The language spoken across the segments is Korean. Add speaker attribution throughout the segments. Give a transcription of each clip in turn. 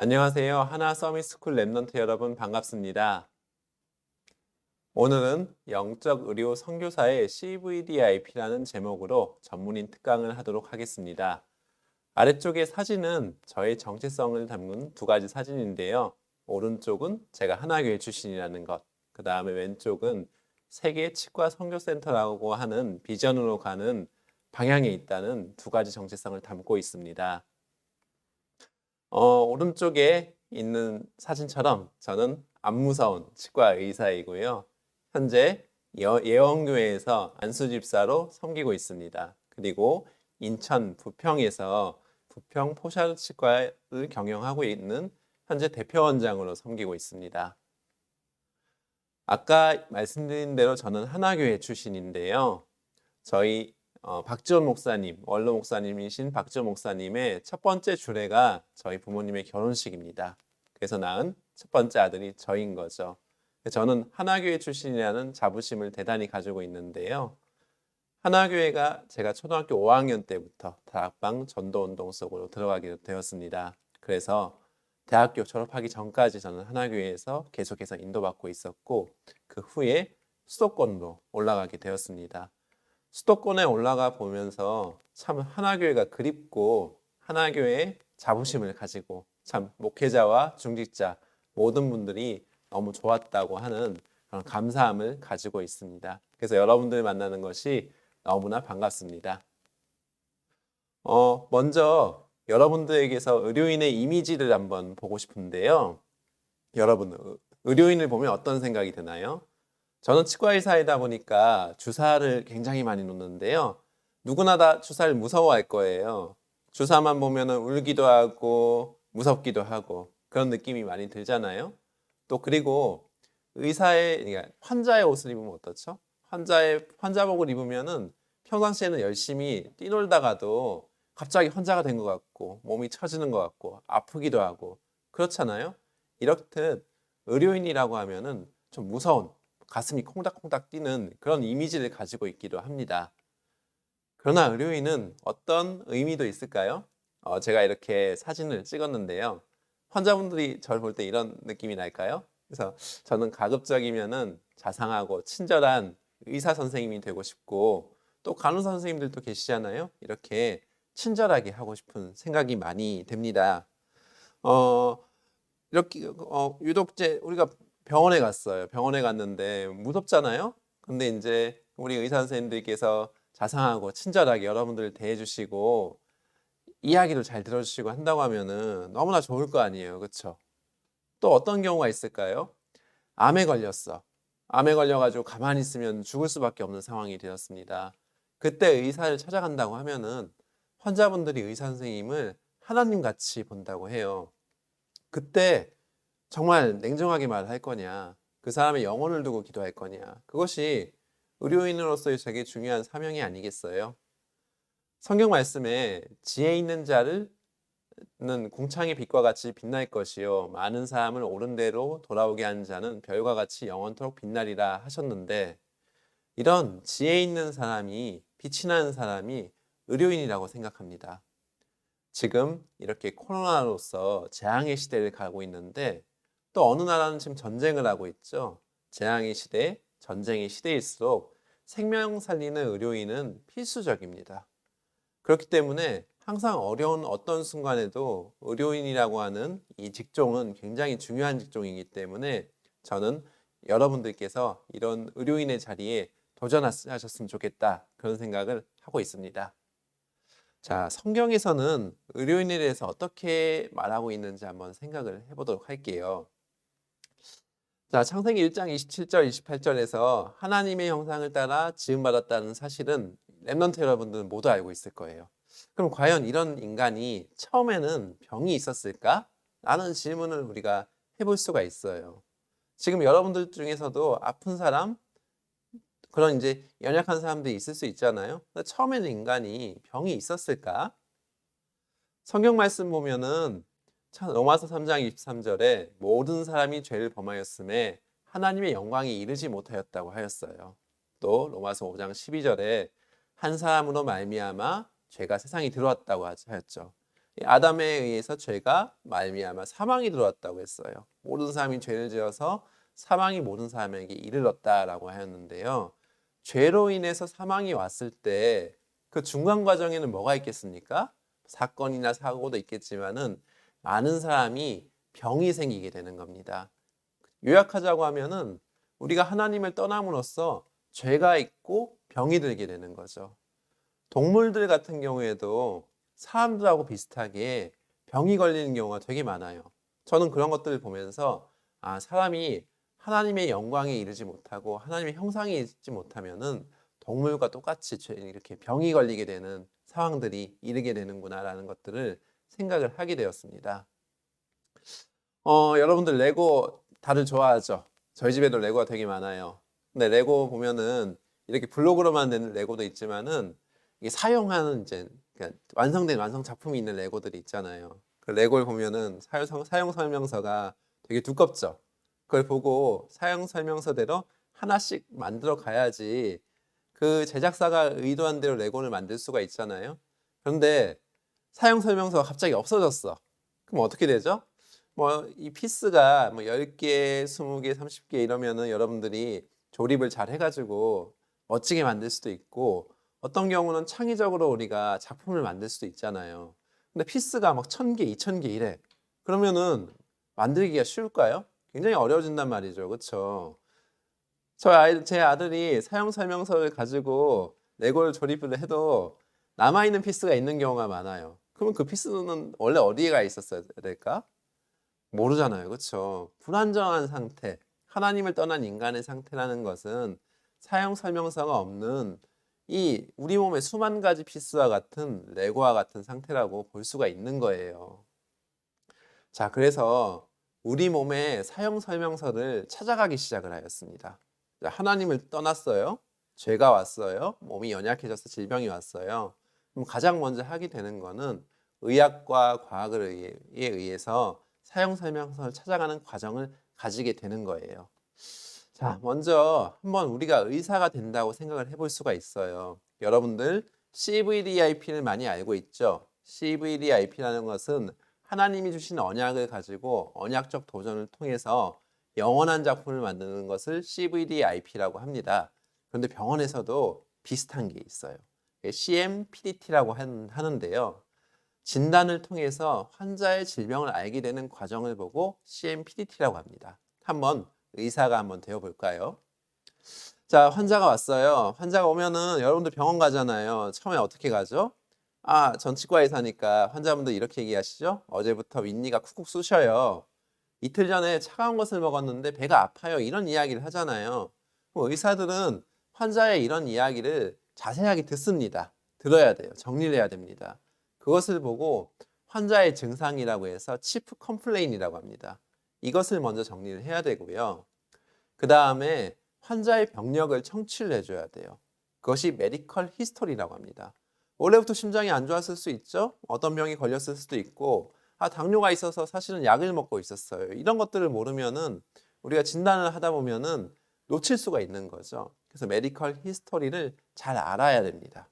Speaker 1: 안녕하세요. 하나 서밋스쿨 랩넌트 여러분 반갑습니다. 오늘은 영적 의료 선교사의 CVDIP라는 제목으로 전문인 특강을 하도록 하겠습니다. 아래쪽의 사진은 저의 정체성을 담은 두 가지 사진인데요. 오른쪽은 제가 하나교회 출신이라는 것, 그 다음에 왼쪽은 세계 치과 선교센터라고 하는 비전으로 가는 방향에 있다는 두 가지 정체성을 담고 있습니다. 오른쪽에 있는 사진처럼 저는 안 무서운 치과 의사이고요. 현재 예원교회에서 안수집사로 섬기고 있습니다. 그리고 인천 부평에서 부평 포샤르 치과를 경영하고 있는 현재 대표원장으로 섬기고 있습니다. 아까 말씀드린 대로 저는 하나교회 출신인데요. 저희 박지원 목사님, 원로 목사님이신 박지원 목사님의 첫 번째 주례가 저희 부모님의 결혼식입니다. 그래서 낳은 첫 번째 아들이 저인 거죠. 저는 하나교회 출신이라는 자부심을 대단히 가지고 있는데요. 하나교회가 제가 초등학교 5학년 때부터 다락방 전도운동 속으로 들어가게 되었습니다. 그래서 대학교 졸업하기 전까지 저는 하나교회에서 계속해서 인도받고 있었고 그 후에 수도권으로 올라가게 되었습니다. 수도권에 올라가 보면서 참 하나교회가 그립고 하나교회의 자부심을 가지고 참 목회자와 중직자 모든 분들이 너무 좋았다고 하는 그런 감사함을 가지고 있습니다. 그래서 여러분들 만나는 것이 너무나 반갑습니다. 먼저 여러분들에게서 의료인의 이미지를 한번 보고 싶은데요. 여러분, 의료인을 보면 어떤 생각이 드나요? 저는 치과의사이다 보니까 주사를 굉장히 많이 놓는데요. 누구나 다 주사를 무서워할 거예요. 주사만 보면은 울기도 하고 무섭기도 하고 그런 느낌이 많이 들잖아요. 또 그리고 그러니까 환자의 옷을 입으면 어떻죠? 환자복을 입으면은 평상시에는 열심히 뛰놀다가도 갑자기 환자가 된 것 같고 몸이 처지는 것 같고 아프기도 하고 그렇잖아요. 이렇듯 의료인이라고 하면은 좀 무서운 가슴이 콩닥콩닥 뛰는 그런 이미지를 가지고 있기도 합니다. 그러나 의료인은 어떤 의미도 있을까요? 제가 이렇게 사진을 찍었는데요. 환자분들이 저를 볼 때 이런 느낌이 날까요? 그래서 저는 가급적이면은 자상하고 친절한 의사 선생님이 되고 싶고 또 간호사 선생님들도 계시잖아요. 이렇게 친절하게 하고 싶은 생각이 많이 됩니다. 어, 이렇게 유독 우리가 병원에 갔어요. 병원에 갔는데 무섭잖아요. 근데 이제 우리 의사 선생님들께서 자상하고 친절하게 여러분들을 대해주시고 이야기도 잘 들어주시고 한다고 하면은 너무나 좋을 거 아니에요. 그렇죠? 또 어떤 경우가 있을까요? 암에 걸렸어. 암에 걸려가지고 가만히 있으면 죽을 수밖에 없는 상황이 되었습니다. 그때 의사를 찾아간다고 하면은 환자분들이 의사 선생님을 하나님 같이 본다고 해요. 그때 정말 냉정하게 말할 거냐, 그 사람의 영혼을 두고 기도할 거냐, 그것이 의료인으로서의 되게 중요한 사명이 아니겠어요? 성경 말씀에 지혜 있는 자는 궁창의 빛과 같이 빛날 것이요 많은 사람을 옳은 대로 돌아오게 하는 자는 별과 같이 영원토록 빛나리라 하셨는데 이런 지혜 있는 사람이 빛이 나는 사람이 의료인이라고 생각합니다. 지금 이렇게 코로나로서 재앙의 시대를 가고 있는데 또 어느 나라는 지금 전쟁을 하고 있죠. 재앙의 시대, 전쟁의 시대일수록 생명 살리는 의료인은 필수적입니다. 그렇기 때문에 항상 어려운 어떤 순간에도 의료인이라고 하는 이 직종은 굉장히 중요한 직종이기 때문에 저는 여러분들께서 이런 의료인의 자리에 도전하셨으면 좋겠다 그런 생각을 하고 있습니다. 자, 성경에서는 의료인에 대해서 어떻게 말하고 있는지 한번 생각을 해보도록 할게요. 자, 창세기 1장 27절, 28절에서 하나님의 형상을 따라 지음받았다는 사실은 랩넌트 여러분들은 모두 알고 있을 거예요. 그럼 과연 이런 인간이 처음에는 병이 있었을까? 라는 질문을 우리가 해볼 수가 있어요. 지금 여러분들 중에서도 아픈 사람, 그런 이제 연약한 사람들이 있을 수 있잖아요. 처음에는 인간이 병이 있었을까? 성경 말씀 보면은 로마서 3장 23절에 모든 사람이 죄를 범하였음에 하나님의 영광이 이르지 못하였다고 하였어요. 또 로마서 5장 12절에 한 사람으로 말미암아 죄가 세상에 들어왔다고 하였죠. 이 아담에 의해서 죄가 말미암아 사망이 들어왔다고 했어요. 모든 사람이 죄를 지어서 사망이 모든 사람에게 이르렀다라고 하였는데요. 죄로 인해서 사망이 왔을 때 그 중간 과정에는 뭐가 있겠습니까? 사건이나 사고도 있겠지만은 많은 사람이 병이 생기게 되는 겁니다. 요약하자고 하면은 우리가 하나님을 떠남으로써 죄가 있고 병이 들게 되는 거죠. 동물들 같은 경우에도 사람들하고 비슷하게 병이 걸리는 경우가 되게 많아요. 저는 그런 것들을 보면서 사람이 하나님의 영광에 이르지 못하고 하나님의 형상에 이르지 못하면은 동물과 똑같이 이렇게 병이 걸리게 되는 상황들이 이르게 되는구나라는 것들을 생각을 하게 되었습니다. 여러분들 레고 다들 좋아하죠? 저희 집에도 레고가 되게 많아요. 근데 레고 보면은 이렇게 블록으로만 된 레고도 있지만은 이게 사용하는 이제 그러니까 완성된 완성 작품이 있는 레고들이 있잖아요. 그 레고를 보면은 사용 설명서가 되게 두껍죠. 그걸 보고 사용 설명서대로 하나씩 만들어 가야지 그 제작사가 의도한 대로 레고를 만들 수가 있잖아요. 그런데 사용 설명서가 갑자기 없어졌어. 그럼 어떻게 되죠? 뭐 이 피스가 뭐 10개, 20개, 30개 이러면은 여러분들이 조립을 잘 해가지고 멋지게 만들 수도 있고 어떤 경우는 창의적으로 우리가 작품을 만들 수도 있잖아요. 근데 피스가 막 1000개, 2000개 이래. 그러면은 만들기가 쉬울까요? 굉장히 어려워진단 말이죠. 그렇죠? 제 아들이 사용 설명서를 가지고 레고를 조립을 해도 남아있는 피스가 있는 경우가 많아요. 그러면 그 피스는 원래 어디에 있었어야 될까? 모르잖아요. 그렇죠? 불안정한 상태, 하나님을 떠난 인간의 상태라는 것은 사용 설명서가 없는 이 우리 몸의 수만 가지 피스와 같은 레고와 같은 상태라고 볼 수가 있는 거예요. 자, 그래서 우리 몸의 사용 설명서를 찾아가기 시작을 하였습니다. 하나님을 떠났어요. 죄가 왔어요. 몸이 연약해져서 질병이 왔어요. 그럼 가장 먼저 하게 되는 거는 의학과 과학에 의해서 사용 설명서를 찾아가는 과정을 가지게 되는 거예요. 자, 먼저 한번 우리가 의사가 된다고 생각을 해볼 수가 있어요. 여러분들 CVDIP를 많이 알고 있죠? CVDIP라는 것은 하나님이 주신 언약을 가지고 언약적 도전을 통해서 영원한 작품을 만드는 것을 CVDIP라고 합니다. 그런데 병원에서도 비슷한 게 있어요. CMPDT라고 하는데요. 진단을 통해서 환자의 질병을 알게 되는 과정을 보고 CMPDT라고 합니다. 한번 의사가 한번 되어 볼까요? 자, 환자가 왔어요. 환자가 오면은 여러분들 병원 가잖아요. 처음에 어떻게 가죠? 전 치과 의사니까 환자분들 이렇게 얘기하시죠? 어제부터 윗니가 쿡쿡 쑤셔요. 이틀 전에 차가운 것을 먹었는데 배가 아파요. 이런 이야기를 하잖아요. 그럼 의사들은 환자의 이런 이야기를 자세하게 듣습니다. 들어야 돼요. 정리를 해야 됩니다. 그것을 보고 환자의 증상이라고 해서 치프 컴플레인이라고 합니다. 이것을 먼저 정리를 해야 되고요. 그 다음에 환자의 병력을 청취를 해줘야 돼요. 그것이 메디컬 히스토리라고 합니다. 원래부터 심장이 안 좋았을 수 있죠? 어떤 병이 걸렸을 수도 있고, 당뇨가 있어서 사실은 약을 먹고 있었어요. 이런 것들을 모르면은 우리가 진단을 하다 보면은 놓칠 수가 있는 거죠. 그래서 메디컬 히스토리를 잘 알아야 됩니다.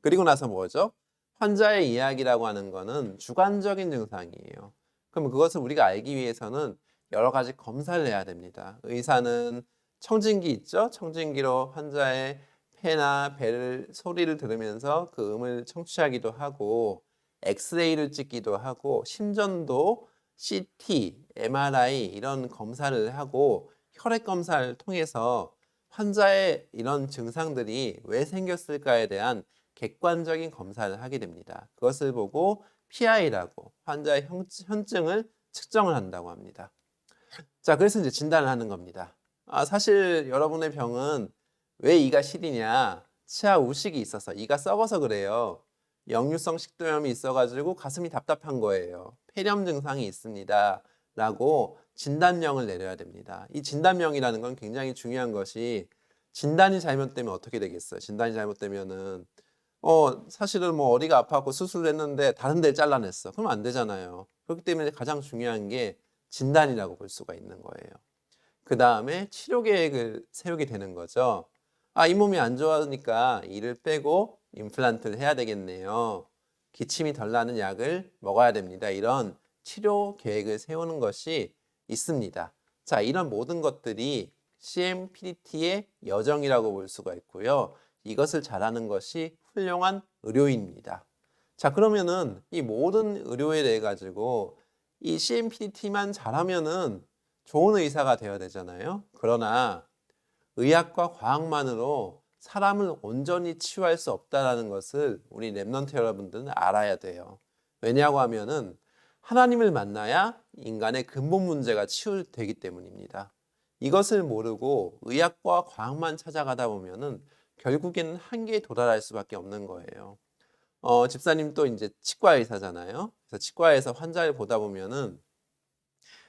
Speaker 1: 그리고 나서 뭐죠? 환자의 이야기라고 하는 거는 주관적인 증상이에요. 그럼 그것을 우리가 알기 위해서는 여러 가지 검사를 해야 됩니다. 의사는 청진기 있죠? 청진기로 환자의 폐나 배를 소리를 들으면서 그 음을 청취하기도 하고 엑스레이를 찍기도 하고 심전도 CT, MRI 이런 검사를 하고 혈액 검사를 통해서 환자의 이런 증상들이 왜 생겼을까에 대한 객관적인 검사를 하게 됩니다. 그것을 보고 PI라고 환자의 현증을 측정을 한다고 합니다. 자, 그래서 이제 진단을 하는 겁니다. 사실 여러분의 병은 왜 이가 시리냐? 치아 우식이 있어서 이가 썩어서 그래요. 역류성 식도염이 있어가지고 가슴이 답답한 거예요. 폐렴 증상이 있습니다. 라고 진단명을 내려야 됩니다. 이 진단명이라는 건 굉장히 중요한 것이 진단이 잘못되면 어떻게 되겠어요? 진단이 잘못되면은 사실은 뭐 어디가 아파갖고 수술을 했는데 다른 데를 잘라냈어. 그럼 안 되잖아요. 그렇기 때문에 가장 중요한 게 진단이라고 볼 수가 있는 거예요. 그 다음에 치료 계획을 세우게 되는 거죠. 이 몸이 안 좋으니까 이를 빼고 임플란트를 해야 되겠네요. 기침이 덜 나는 약을 먹어야 됩니다. 이런 치료 계획을 세우는 것이 있습니다. 자, 이런 모든 것들이 CMPDT의 여정이라고 볼 수가 있고요. 이것을 잘하는 것이 훌륭한 의료인입니다. 자, 그러면은 이 모든 의료에 대해 가지고 이 CMPDT만 잘하면은 좋은 의사가 되어야 되잖아요. 그러나 의학과 과학만으로 사람을 온전히 치유할 수 없다는 것을 우리 랩넌트 여러분들은 알아야 돼요. 왜냐고 하면은 하나님을 만나야 인간의 근본 문제가 치유되기 때문입니다. 이것을 모르고 의학과 과학만 찾아가다 보면은 결국에는 한계에 도달할 수밖에 없는 거예요. 집사님 또 이제 치과 의사잖아요. 그래서 치과에서 환자를 보다 보면은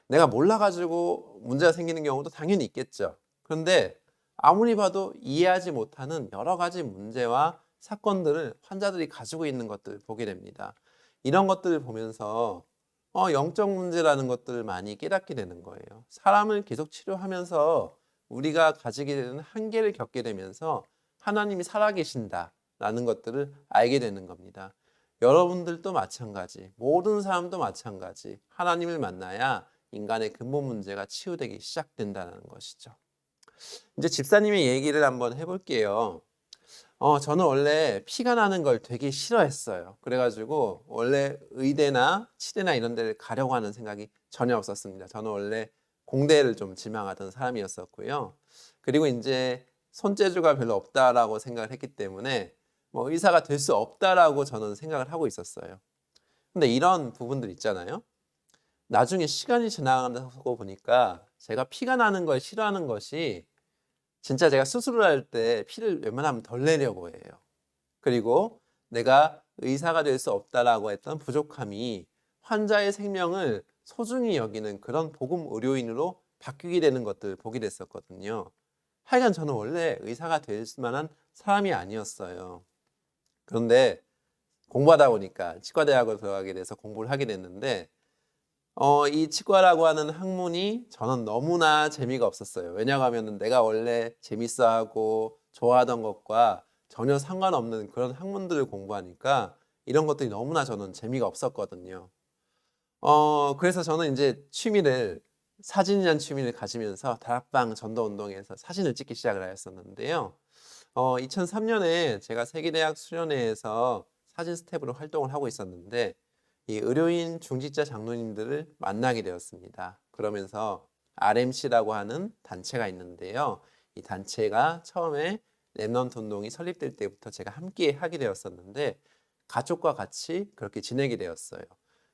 Speaker 1: 내가 몰라가지고 문제가 생기는 경우도 당연히 있겠죠. 그런데 아무리 봐도 이해하지 못하는 여러 가지 문제와 사건들을 환자들이 가지고 있는 것들을 보게 됩니다. 이런 것들을 보면서 영적 문제라는 것들을 많이 깨닫게 되는 거예요. 사람을 계속 치료하면서 우리가 가지게 되는 한계를 겪게 되면서 하나님이 살아계신다라는 것들을 알게 되는 겁니다. 여러분들도 마찬가지, 모든 사람도 마찬가지, 하나님을 만나야 인간의 근본 문제가 치유되기 시작된다는 것이죠. 이제 집사님의 얘기를 한번 해볼게요. 저는 원래 피가 나는 걸 되게 싫어했어요. 그래가지고 원래 의대나 치대나 이런 데를 가려고 하는 생각이 전혀 없었습니다. 저는 원래 공대를 좀 지망하던 사람이었었고요. 그리고 이제 손재주가 별로 없다라고 생각을 했기 때문에 뭐 의사가 될 수 없다라고 저는 생각을 하고 있었어요. 근데 이런 부분들 있잖아요. 나중에 시간이 지나가고 보니까 제가 피가 나는 걸 싫어하는 것이 진짜 제가 수술을 할 때 피를 웬만하면 덜 내려고 해요. 그리고 내가 의사가 될 수 없다라고 했던 부족함이 환자의 생명을 소중히 여기는 그런 복음 의료인으로 바뀌게 되는 것들을 보게 됐었거든요. 하여간 저는 원래 의사가 될 만한 사람이 아니었어요. 그런데 공부하다 보니까 치과대학을 들어가게 돼서 공부를 하게 됐는데 이 치과라고 하는 학문이 저는 너무나 재미가 없었어요. 왜냐고 하면은 내가 원래 재밌어하고 좋아하던 것과 전혀 상관없는 그런 학문들을 공부하니까 이런 것들이 너무나 저는 재미가 없었거든요. 그래서 저는 이제 사진이라는 취미를 가지면서 다락방 전도운동에서 사진을 찍기 시작을 하였었는데요. 2003년에 제가 세계대학 수련회에서 사진 스텝으로 활동을 하고 있었는데 이 의료인 중직자 장로님들을 만나게 되었습니다. 그러면서 RMC라고 하는 단체가 있는데요. 이 단체가 처음에 랩넌트 운동이 설립될 때부터 제가 함께 하게 되었었는데 가족과 같이 그렇게 지내게 되었어요.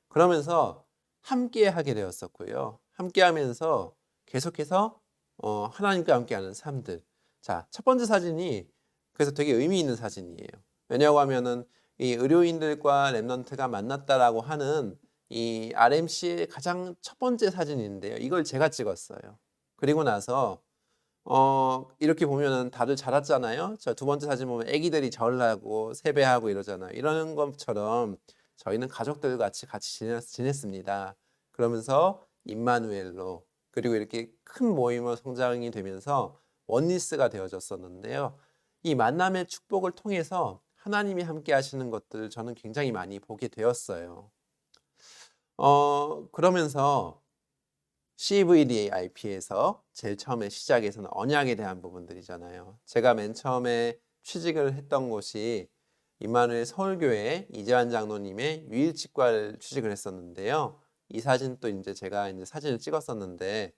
Speaker 1: 그러면서 함께 하게 되었었고요. 함께 하면서 계속해서 하나님과 함께하는 삶들. 자, 첫 번째 사진이 그래서 되게 의미 있는 사진이에요. 왜냐고 하면은 이 의료인들과 랩넌트가 만났다라고 하는 이 RMC의 가장 첫 번째 사진인데요. 이걸 제가 찍었어요. 그리고 나서 이렇게 보면은 다들 자랐잖아요. 저 두 번째 사진 보면 아기들이 절하고 세배하고 이러잖아요. 이러는 것처럼 저희는 가족들 같이 지냈습니다. 그러면서 임마누엘로 그리고 이렇게 큰 모임으로 성장이 되면서 원리스가 되어졌었는데요. 이 만남의 축복을 통해서 하나님이 함께 하시는 것들을 저는 굉장히 많이 보게 되었어요. 그러면서 CVDIP에서 제일 처음에 시작에서는 언약에 대한 부분들이잖아요. 제가 맨 처음에 취직을 했던 곳이 임마누엘 서울교회 이재환 장로님의 유일치과를 취직을 했었는데요. 이 사진 또 이제 제가 이제 사진을 찍었었는데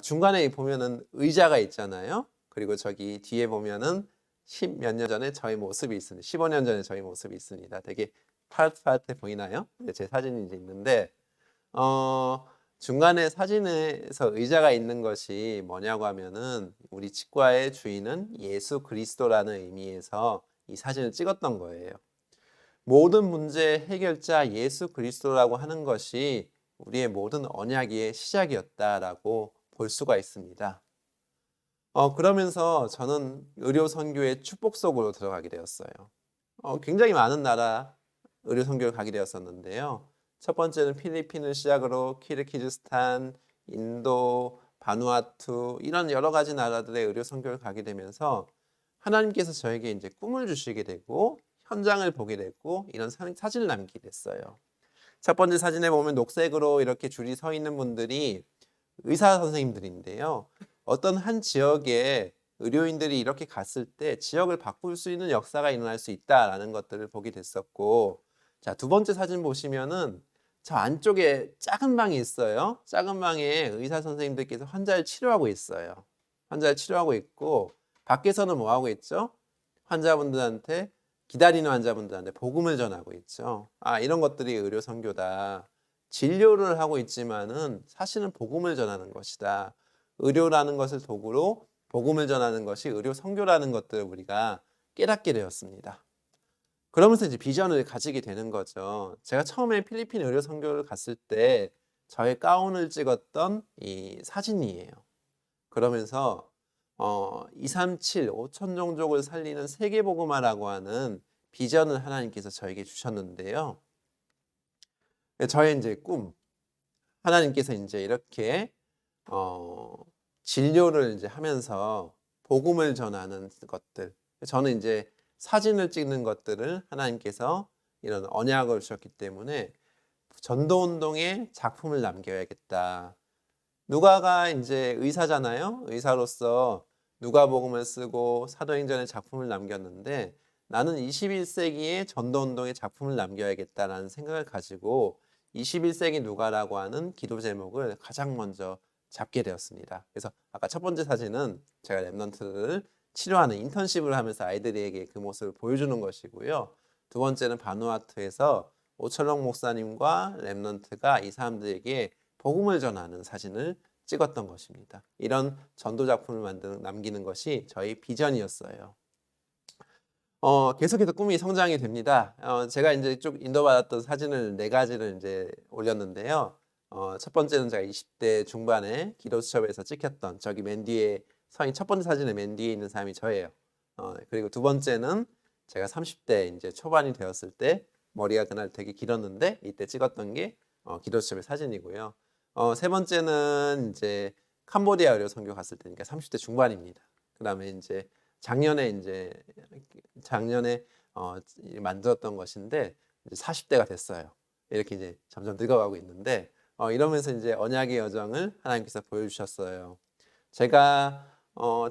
Speaker 1: 중간에 보면은 의자가 있잖아요. 그리고 저기 뒤에 보면은 10 몇 년 전에 저희 모습이 있습니다. 15년 전에 저희 모습이 있습니다. 되게 파릇파릇해 보이나요? 네, 제 사진이 이제 있는데 중간에 사진에서 의자가 있는 것이 뭐냐고 하면은 우리 치과의 주인은 예수 그리스도라는 의미에서 이 사진을 찍었던 거예요. 모든 문제의 해결자 예수 그리스도라고 하는 것이 우리의 모든 언약의 시작이었다라고 볼 수가 있습니다. 그러면서 저는 의료 선교의 축복 속으로 들어가게 되었어요. 굉장히 많은 나라 의료 선교를 가게 되었었는데요. 첫 번째는 필리핀을 시작으로 키르기즈스탄, 인도, 바누아투 이런 여러 가지 나라들의 의료 선교를 가게 되면서 하나님께서 저에게 이제 꿈을 주시게 되고 현장을 보게 됐고 이런 사진을 남기게 됐어요. 첫 번째 사진에 보면 녹색으로 이렇게 줄이 서 있는 분들이 의사 선생님들인데요. 어떤 한 지역에 의료인들이 이렇게 갔을 때 지역을 바꿀 수 있는 역사가 일어날 수 있다라는 것들을 보게 됐었고, 자, 두 번째 사진 보시면은 저 안쪽에 작은 방이 있어요. 작은 방에 의사 선생님들께서 환자를 치료하고 있어요. 환자를 치료하고 있고 밖에서는 뭐 하고 있죠? 환자분들한테 기다리는 환자분들한테 복음을 전하고 있죠. 아, 이런 것들이 의료 선교다. 진료를 하고 있지만은 사실은 복음을 전하는 것이다. 의료라는 것을 도구로 복음을 전하는 것이 의료 선교라는 것들을 우리가 깨닫게 되었습니다. 그러면서 이제 비전을 가지게 되는 거죠. 제가 처음에 필리핀 의료 선교를 갔을 때 저의 가운을 찍었던 이 사진이에요. 그러면서 237, 5천 종족을 살리는 세계복음화라고 하는 비전을 하나님께서 저에게 주셨는데요. 저의 이제 꿈, 하나님께서 이제 이렇게 진료를 이제 하면서 복음을 전하는 것들, 저는 이제 사진을 찍는 것들을 하나님께서 이런 언약을 주셨기 때문에 전도운동에 작품을 남겨야겠다. 누가가 이제 의사잖아요. 의사로서 누가복음을 쓰고 사도행전의 작품을 남겼는데 나는 21세기의 전도운동의 작품을 남겨야겠다라는 생각을 가지고 21세기 누가라고 하는 기도 제목을 가장 먼저 잡게 되었습니다. 그래서 아까 첫 번째 사진은 제가 랩넌트를 치료하는 인턴십을 하면서 아이들에게 그 모습을 보여주는 것이고요. 두 번째는 바누아투에서 오철록 목사님과 랩넌트가 이 사람들에게 복음을 전하는 사진을 찍었던 것입니다. 이런 전도 작품을 남기는 것이 저희 비전이었어요. 계속해서 꿈이 성장이 됩니다. 제가 이제 쭉 인도받았던 사진을 4가지를 이제 올렸는데요. 첫 번째는 제가 20대 중반에 기도 수첩에서 찍혔던 저기 맨 뒤에 첫 번째 사진에 맨 뒤에 있는 사람이 저예요. 그리고 두 번째는 제가 30대 이제 초반이 되었을 때 머리가 그날 되게 길었는데 이때 찍었던 게 기도 수첩의 사진이고요. 세 번째는 이제 캄보디아 의료 선교 갔을 때니까 30대 중반입니다. 그다음에 이제 작년에 만들었던 것인데 이제 40대가 됐어요. 이렇게 이제 점점 늙어가고 있는데 이러면서 이제 언약의 여정을 하나님께서 보여주셨어요. 제가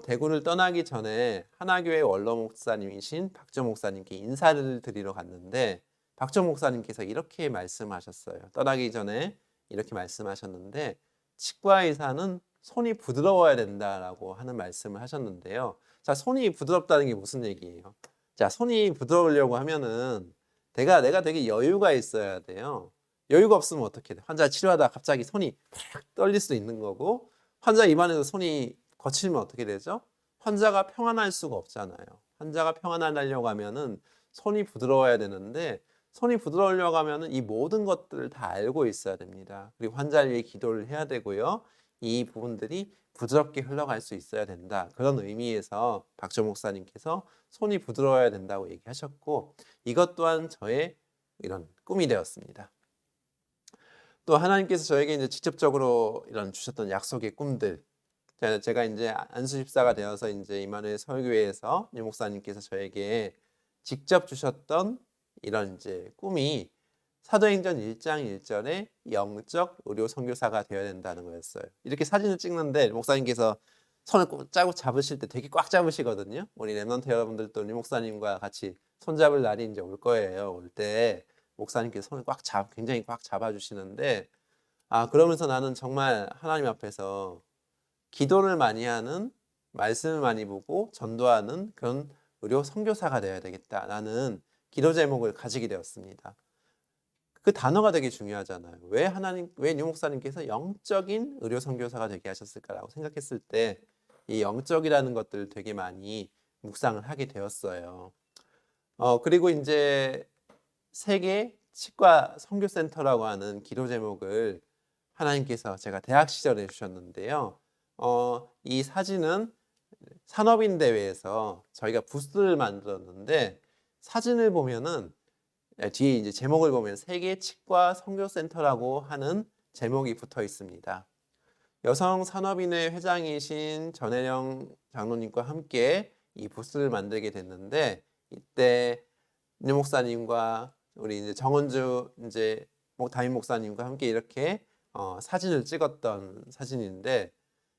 Speaker 1: 대구를 떠나기 전에 하나교회 원로 목사님이신 박조 목사님께 인사를 드리러 갔는데 박조 목사님께서 이렇게 말씀하셨어요. 떠나기 전에 이렇게 말씀하셨는데 치과 의사는 손이 부드러워야 된다라고 하는 말씀을 하셨는데요. 자, 손이 부드럽다는 게 무슨 얘기예요? 자, 손이 부드러우려고 하면은 내가 되게 여유가 있어야 돼요. 여유가 없으면 어떻게 돼? 환자 치료하다가 갑자기 손이 팍 떨릴 수 있는 거고 환자 입안에서 손이 거칠면 어떻게 되죠? 환자가 평안할 수가 없잖아요. 환자가 평안하려고 하면은 손이 부드러워야 되는데 손이 부드러우려고 하면은 이 모든 것들을 다 알고 있어야 됩니다. 그리고 환자를 위해 기도를 해야 되고요. 이 부분들이 부드럽게 흘러갈 수 있어야 된다. 그런 의미에서 박조 목사님께서 손이 부드러워야 된다고 얘기하셨고 이것 또한 저의 이런 꿈이 되었습니다. 또 하나님께서 저에게 이제 직접적으로 이런 주셨던 약속의 꿈들. 제가 이제 안수 집사가 되어서 이제 이만희 설교회에서 유 목사님께서 저에게 직접 주셨던 이런 이제 꿈이 사도행전 1장 1절에 영적 의료 선교사가 되어야 된다는 거였어요. 이렇게 사진을 찍는데 목사님께서 손을 꼭 잡으실 때 되게 꽉 잡으시거든요. 우리 랩넌트 여러분들도 유 목사님과 같이 손잡을 날이 이제 올 거예요. 올 때 목사님께서 손을 굉장히 꽉 잡아주시는데 그러면서 나는 정말 하나님 앞에서 기도를 많이 하는, 말씀을 많이 보고 전도하는 그런 의료 선교사가 되어야 되겠다라는 기도 제목을 가지게 되었습니다. 그 단어가 되게 중요하잖아요. 왜 유 목사님께서 영적인 의료 선교사가 되게 하셨을까라고 생각했을 때 이 영적이라는 것들을 되게 많이 묵상을 하게 되었어요. 그리고 이제 세계 치과 선교센터라고 하는 기도 제목을 하나님께서 제가 대학 시절에 주셨는데요. 이 사진은 산업인 대회에서 저희가 부스를 만들었는데 사진을 보면은 뒤에 이제 제목을 보면 세계 치과 선교센터라고 하는 제목이 붙어 있습니다. 여성 산업인회 회장이신 전혜령 장로님과 함께 이 부스를 만들게 됐는데 이때 윤 목사님과 우리 이제 정은주 이제 담임 목사님과 함께 이렇게 사진을 찍었던 사진인데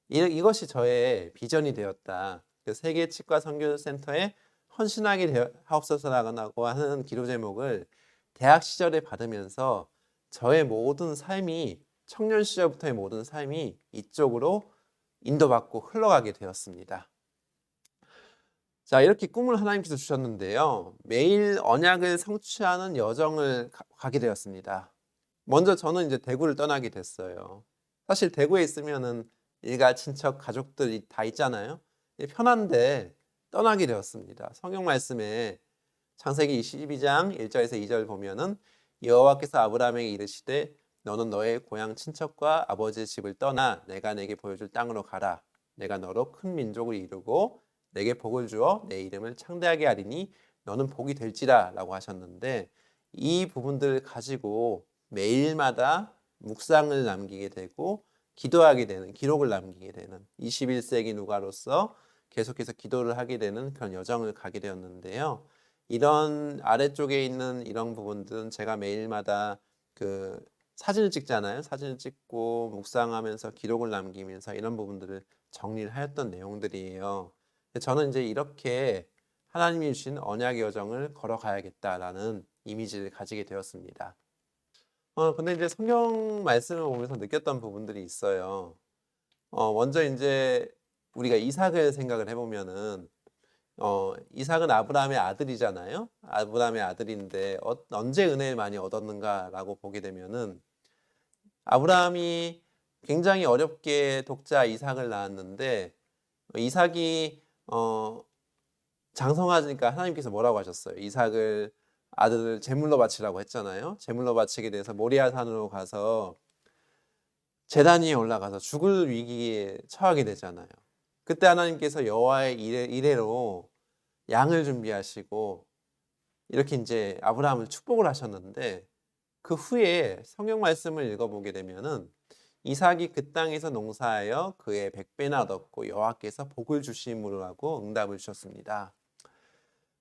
Speaker 1: 이것이 저의 비전이 되었다. 그 세계 치과 선교센터에 헌신하게 하옵소서라고 하는 기도 제목을 대학 시절에 받으면서 저의 모든 삶이 청년 시절부터의 모든 삶이 이쪽으로 인도받고 흘러가게 되었습니다. 자, 이렇게 꿈을 하나님께서 주셨는데요. 매일 언약을 성취하는 여정을 가게 되었습니다. 먼저 저는 이제 대구를 떠나게 됐어요. 사실 대구에 있으면은 일가, 친척, 가족들이 다 있잖아요. 편한데 떠나게 되었습니다. 성경 말씀에 창세기 22장 1절에서 2절 보면은 여호와께서 아브라함에게 이르시되 너는 너의 고향 친척과 아버지의 집을 떠나 내가 내게 보여줄 땅으로 가라. 내가 너로 큰 민족을 이루고 내게 복을 주어 내 이름을 창대하게 하리니 너는 복이 될지라 라고 하셨는데 이 부분들을 가지고 매일마다 묵상을 남기게 되고 기도하게 되는, 기록을 남기게 되는 21세기 누가로서 계속해서 기도를 하게 되는 그런 여정을 가게 되었는데요. 이런 아래쪽에 있는 이런 부분들은 제가 매일마다 그 사진을 찍잖아요. 사진을 찍고 묵상하면서 기록을 남기면서 이런 부분들을 정리를 하였던 내용들이에요. 저는 이제 이렇게 하나님이 주신 언약의 여정을 걸어가야겠다라는 이미지를 가지게 되었습니다. 근데 이제 성경 말씀을 보면서 느꼈던 부분들이 있어요. 먼저 이제 우리가 이삭을 생각을 해보면은, 이삭은 아브라함의 아들이잖아요. 아브라함의 아들인데 언제 은혜를 많이 얻었는가라고 보게 되면은 아브라함이 굉장히 어렵게 독자 이삭을 낳았는데 이삭이 장성하니까 하나님께서 뭐라고 하셨어요? 이삭을 아들을 제물로 바치라고 했잖아요. 제물로 바치게 돼서 모리아 산으로 가서 제단 위에 올라가서 죽을 위기에 처하게 되잖아요. 그때 하나님께서 여호와의 이레로 양을 준비하시고 이렇게 이제 아브라함을 축복을 하셨는데 그 후에 성경 말씀을 읽어보게 되면은 이삭이 그 땅에서 농사하여 그의 100배나 얻었고 여호와께서 복을 주심으로 하고 응답을 주셨습니다.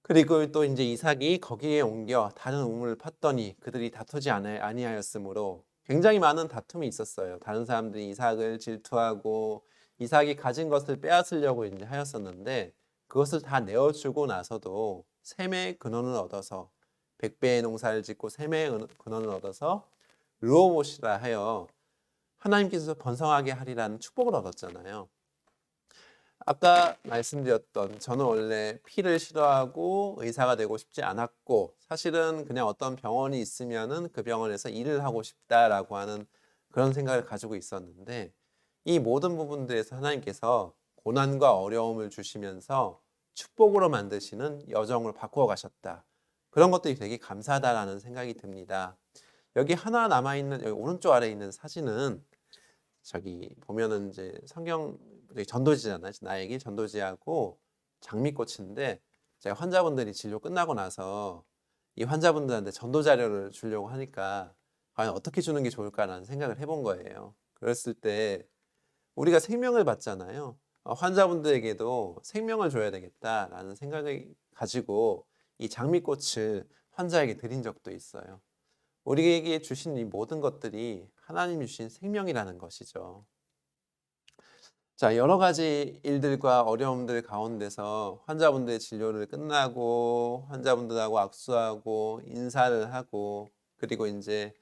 Speaker 1: 그리고 또 이제 이삭이 거기에 옮겨 다른 우물을 팠더니 그들이 다투지 아니하였으므로 굉장히 많은 다툼이 있었어요. 다른 사람들이 이삭을 질투하고 이삭이 가진 것을 빼앗으려고 이제 하였었는데 그것을 다 내어주고 나서도 셈의 근원을 얻어서 100배의 농사를 짓고 셈의 근원을 얻어서 르호봇이라 하여 하나님께서 번성하게 하리라는 축복을 얻었잖아요. 아까 말씀드렸던 저는 원래 피를 싫어하고 의사가 되고 싶지 않았고 사실은 그냥 어떤 병원이 있으면은 그 병원에서 일을 하고 싶다라고 하는 그런 생각을 가지고 있었는데 이 모든 부분들에서 하나님께서 고난과 어려움을 주시면서 축복으로 만드시는 여정을 바꾸어 가셨다. 그런 것들이 되게 감사하다라는 생각이 듭니다. 여기 하나 남아있는 여기 오른쪽 아래에 있는 사진은 저기 보면은 이제 성경 전도지잖아요. 나에게 전도지하고 장미꽃인데 제가 환자분들이 진료 끝나고 나서 이 환자분들한테 전도 자료를 주려고 하니까 과연 어떻게 주는 게 좋을까라는 생각을 해본 거예요. 그랬을 때 우리가 생명을 받잖아요. 환자분들에게도 생명을 줘야 되겠다라는 생각을 가지고 이 장미꽃을 환자에게 드린 적도 있어요. 우리에게 주신 이 모든 것들이 하나님이 주신 생명이라는 것이죠. 자, 여러 가지 일들과 어려움들 가운데서 환자분들의 진료를 끝나고 환자분들하고 악수하고 인사를 하고 그리고 이제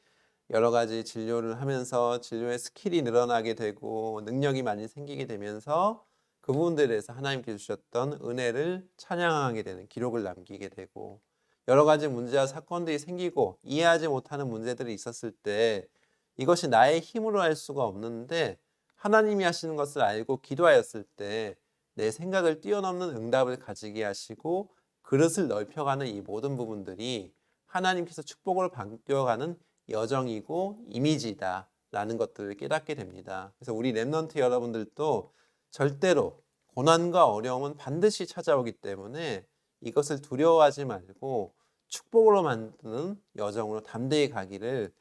Speaker 1: 여러 가지 진료를 하면서 진료의 스킬이 늘어나게 되고 능력이 많이 생기게 되면서 그 부분들에 대해서 하나님께 주셨던 은혜를 찬양하게 되는 기록을 남기게 되고 여러 가지 문제와 사건들이 생기고 이해하지 못하는 문제들이 있었을 때 이것이 나의 힘으로 할 수가 없는데 하나님이 하시는 것을 알고 기도하였을 때 내 생각을 뛰어넘는 응답을 가지게 하시고 그릇을 넓혀가는 이 모든 부분들이 하나님께서 축복을 바뀌어가는 여정이고 이미지다 라는 것들을 깨닫게 됩니다. 그래서 우리 렘넌트 여러분들도 절대로 고난과 어려움은 반드시 찾아오기 때문에 이것을 두려워하지 말고 축복으로 만드는 여정으로 담대히 가기를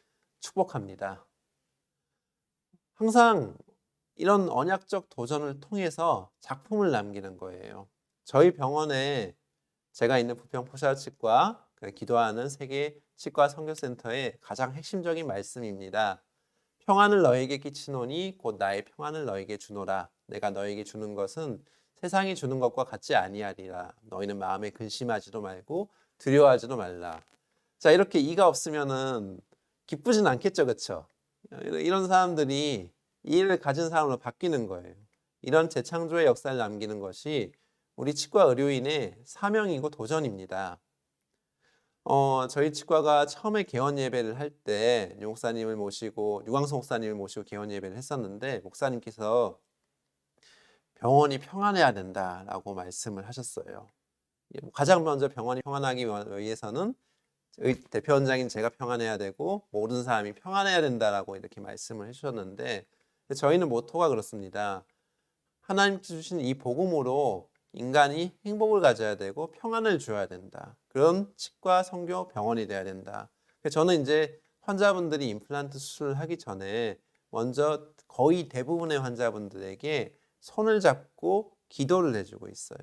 Speaker 1: 축복합니다. 항상 이런 언약적 도전을 통해서 작품을 남기는 거예요. 저희 병원에 제가 있는 부평포샤치과 기도하는 세계 치과 선교센터의 가장 핵심적인 말씀입니다. 평안을 너에게 끼치노니 곧 나의 평안을 너에게 주노라. 내가 너에게 주는 것은 세상이 주는 것과 같지 아니하리라. 너희는 마음에 근심하지도 말고 두려워하지도 말라. 자, 이렇게 이가 없으면은 기쁘진 않겠죠, 그렇죠? 이런 사람들이 이를 가진 사람으로 바뀌는 거예요. 이런 재창조의 역사를 남기는 것이 우리 치과 의료인의 사명이고 도전입니다. 저희 치과가 처음에 개원 예배를 할 때 목사님을 모시고 유광수 목사님을 모시고 개원 예배를 했었는데 목사님께서 병원이 평안해야 된다라고 말씀을 하셨어요. 가장 먼저 병원이 평안하기 위해서는 대표원장인 제가 평안해야 되고 모든 사람이 평안해야 된다라고 이렇게 말씀을 해주셨는데 저희는 모토가 그렇습니다. 하나님께서 주신 이 복음으로 인간이 행복을 가져야 되고 평안을 주어야 된다. 그런 치과 선교 병원이 돼야 된다. 저는 이제 환자분들이 임플란트 수술을 하기 전에 먼저 거의 대부분의 환자분들에게 손을 잡고 기도를 해주고 있어요.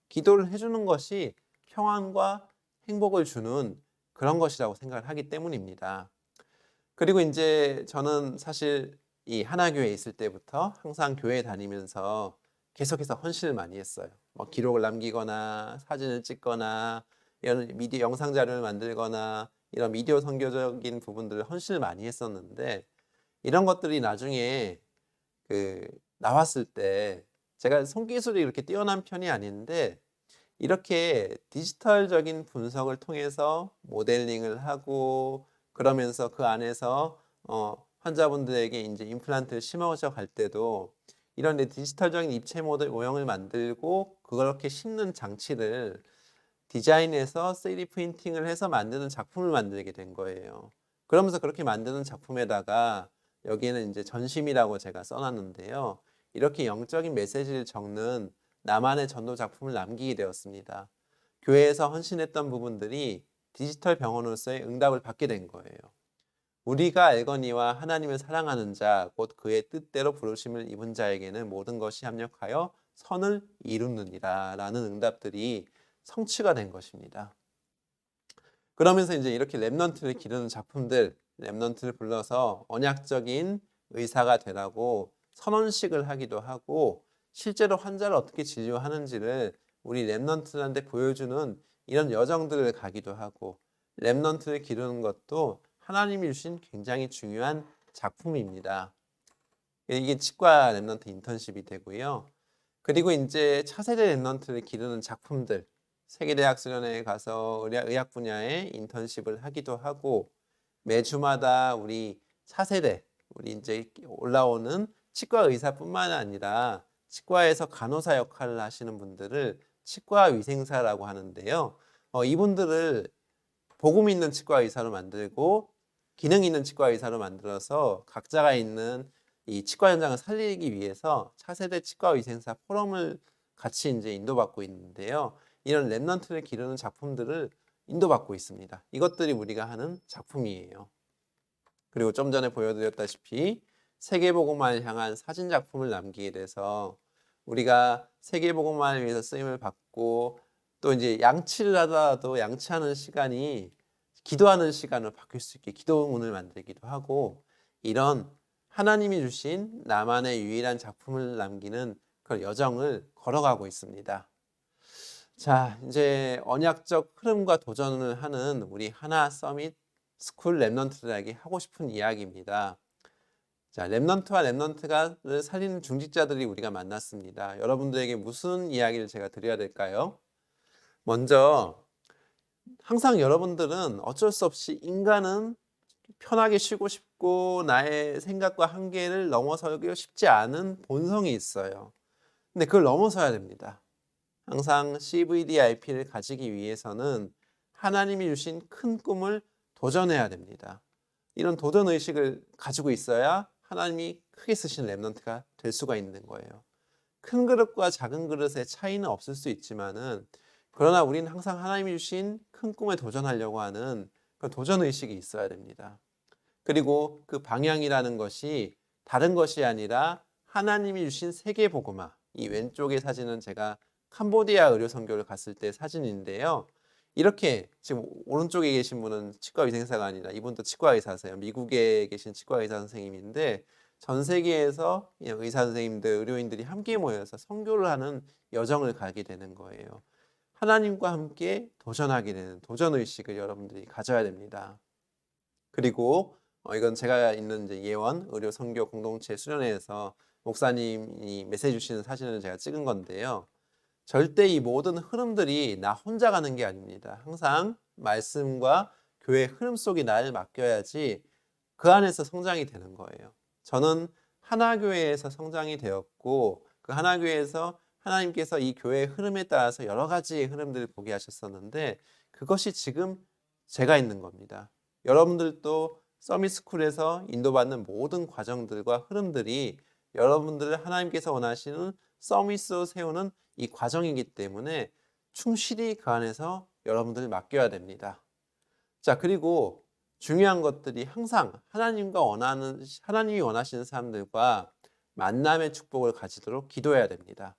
Speaker 1: 기도를 해주는 것이 평안과 행복을 주는 그런 것이라고 생각을 하기 때문입니다. 그리고 이제 저는 사실 이 하나교회에 있을 때부터 항상 교회 다니면서 계속해서 헌신을 많이 했어요. 기록을 남기거나 사진을 찍거나 이런 미디어 영상 자료를 만들거나 이런 미디어 선교적인 부분들을 헌신을 많이 했었는데 이런 것들이 나중에 나왔을 때 제가 손기술이 이렇게 뛰어난 편이 아닌데 이렇게 디지털적인 분석을 통해서 모델링을 하고 그러면서 그 안에서 환자분들에게 이제 임플란트를 심어져 갈 때도 이런 디지털적인 입체 모형을 만들고 그렇게 심는 장치를 디자인해서 3D 프린팅을 해서 만드는 작품을 만들게 된 거예요. 그러면서 그렇게 만드는 작품에다가 여기에는 이제 전심이라고 제가 써놨는데요. 이렇게 영적인 메시지를 적는 나만의 전도 작품을 남기게 되었습니다. 교회에서 헌신했던 부분들이 디지털 병원으로서의 응답을 받게 된 거예요. 우리가 알거니와 하나님을 사랑하는 자, 곧 그의 뜻대로 부르심을 입은 자에게는 모든 것이 합력하여 선을 이루느니라 라는 응답들이 성취가 된 것입니다. 그러면서 이제 이렇게 렘넌트를 기르는 작품들, 렘넌트를 불러서 언약적인 의사가 되라고 선언식을 하기도 하고 실제로 환자를 어떻게 진료하는지를 우리 렘넌트한테 보여주는 이런 여정들을 가기도 하고 렘넌트를 기르는 것도 하나님이 주신 굉장히 중요한 작품입니다. 이게 치과 렘넌트 인턴십이 되고요. 그리고 이제 차세대 렘넌트를 기르는 작품들, 세계대학 수련회에 가서 의학 분야에 인턴십을 하기도 하고 매주마다 우리 차세대, 우리 이제 올라오는 치과 의사뿐만 아니라 치과에서 간호사 역할을 하시는 분들을 치과 위생사라고 하는데요. 이분들을 복음 있는 치과 의사로 만들고 기능 있는 치과 의사로 만들어서 각자가 있는 이 치과 현장을 살리기 위해서 차세대 치과 위생사 포럼을 같이 이제 인도받고 있는데요. 이런 렘넌트를 기르는 작품들을 인도받고 있습니다. 이것들이 우리가 하는 작품이에요. 그리고 좀 전에 보여드렸다시피 세계복음화를 향한 사진 작품을 남기게 돼서 우리가 세계복음화를 위해서 쓰임을 받고 또 이제 양치를 하더라도 양치하는 시간이 기도하는 시간으로 바뀔 수 있게 기도문을 만들기도 하고 이런 하나님이 주신 나만의 유일한 작품을 남기는 그런 여정을 걸어가고 있습니다. 자, 이제 언약적 흐름과 도전을 하는 우리 하나 서밋 스쿨 렘넌트들에게 하고 싶은 이야기입니다. 자, 렘넌트와 렘넌트를 살리는 중직자들이 우리가 만났습니다. 여러분들에게 무슨 이야기를 제가 드려야 될까요? 먼저 항상 여러분들은 어쩔 수 없이 인간은 편하게 쉬고 싶고 나의 생각과 한계를 넘어서기 쉽지 않은 본성이 있어요. 근데 그걸 넘어서야 됩니다. 항상 CVDIP를 가지기 위해서는 하나님이 주신 큰 꿈을 도전해야 됩니다. 이런 도전 의식을 가지고 있어야 하나님이 크게 쓰시는 렘넌트가 될 수가 있는 거예요. 큰 그릇과 작은 그릇의 차이는 없을 수 있지만은 그러나 우리는 항상 하나님이 주신 큰 꿈에 도전하려고 하는 그 도전 의식이 있어야 됩니다. 그리고 그 방향이라는 것이 다른 것이 아니라 하나님이 주신 세계 복음화. 이 왼쪽의 사진은 제가 캄보디아 의료 선교를 갔을 때 사진인데요. 이렇게 지금 오른쪽에 계신 분은 치과 위생사가 아니라 이분도 치과 의사세요. 미국에 계신 치과 의사 선생님인데 전 세계에서 의사 선생님들, 의료인들이 함께 모여서 선교를 하는 여정을 가게 되는 거예요. 하나님과 함께 도전하게 되는 도전 의식을 여러분들이 가져야 됩니다. 그리고 이건 제가 있는 이제 예원 의료 선교 공동체 수련회에서 목사님이 메시지 주시는 사진을 제가 찍은 건데요. 절대 이 모든 흐름들이 나 혼자 가는 게 아닙니다. 항상 말씀과 교회 흐름 속에 나를 맡겨야지 그 안에서 성장이 되는 거예요. 저는 하나교회에서 성장이 되었고 그 하나교회에서 하나님께서 이 교회의 흐름에 따라서 여러 가지 흐름들을 보게 하셨었는데 그것이 지금 제가 있는 겁니다. 여러분들도 서밋스쿨에서 인도받는 모든 과정들과 흐름들이 여러분들을 하나님께서 원하시는 서밋으로 세우는 이 과정이기 때문에 충실히 그 안에서 여러분들을 맡겨야 됩니다. 자, 그리고 중요한 것들이 항상 하나님이 원하시는 사람들과 만남의 축복을 가지도록 기도해야 됩니다.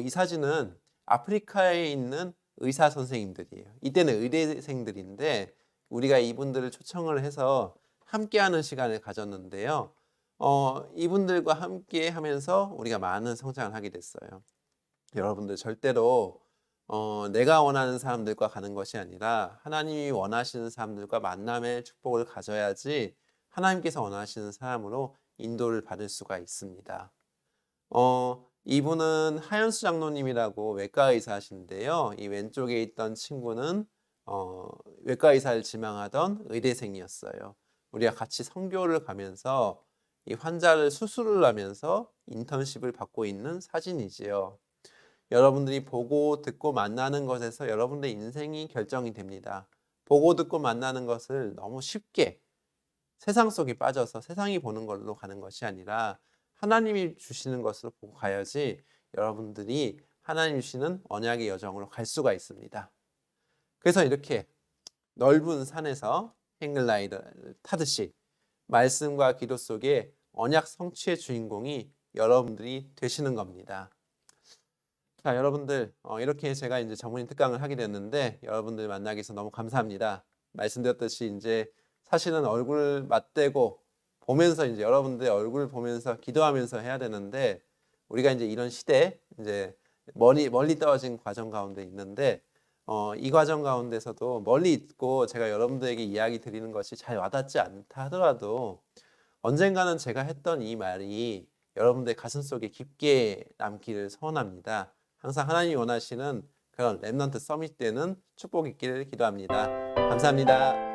Speaker 1: 이 사진은 아프리카에 있는 의사 선생님들이에요. 이때는 의대생들인데 우리가 이분들을 초청을 해서 함께하는 시간을 가졌는데요. 이분들과 함께 하면서 우리가 많은 성장을 하게 됐어요. 여러분들 절대로 내가 원하는 사람들과 가는 것이 아니라 하나님이 원하시는 사람들과 만남의 축복을 가져야지 하나님께서 원하시는 사람으로 인도를 받을 수가 있습니다. 이분은 하연수 장로님이라고 외과 의사신데요. 이 왼쪽에 있던 친구는 외과 의사를 지망하던 의대생이었어요. 우리가 같이 선교를 가면서 이 환자를 수술을 하면서 인턴십을 받고 있는 사진이지요. 여러분들이 보고 듣고 만나는 것에서 여러분들의 인생이 결정이 됩니다. 보고 듣고 만나는 것을 너무 쉽게 세상 속에 빠져서 세상이 보는 걸로 가는 것이 아니라 하나님이 주시는 것으로 보고 가야지 여러분들이 하나님 주시는 언약의 여정으로 갈 수가 있습니다. 그래서 이렇게 넓은 산에서 행글라이더를 타듯이 말씀과 기도 속에 언약 성취의 주인공이 여러분들이 되시는 겁니다. 자, 여러분들 이렇게 제가 이제 전문의 특강을 하게 됐는데 여러분들 만나게 해서 너무 감사합니다. 말씀드렸듯이 이제 사실은 얼굴 맞대고 보면서 이제 여러분들의 얼굴 보면서 기도하면서 해야 되는데 우리가 이제 이런 시대 이제 멀리 떨어진 과정 가운데 있는데 이 과정 가운데서도 멀리 있고 제가 여러분들에게 이야기 드리는 것이 잘 와닿지 않다 하더라도 언젠가는 제가 했던 이 말이 여러분들의 가슴 속에 깊게 남기를 소원합니다. 항상 하나님이 원하시는 그런 렘넌트 서밋 때는 축복 있기를 기도합니다. 감사합니다.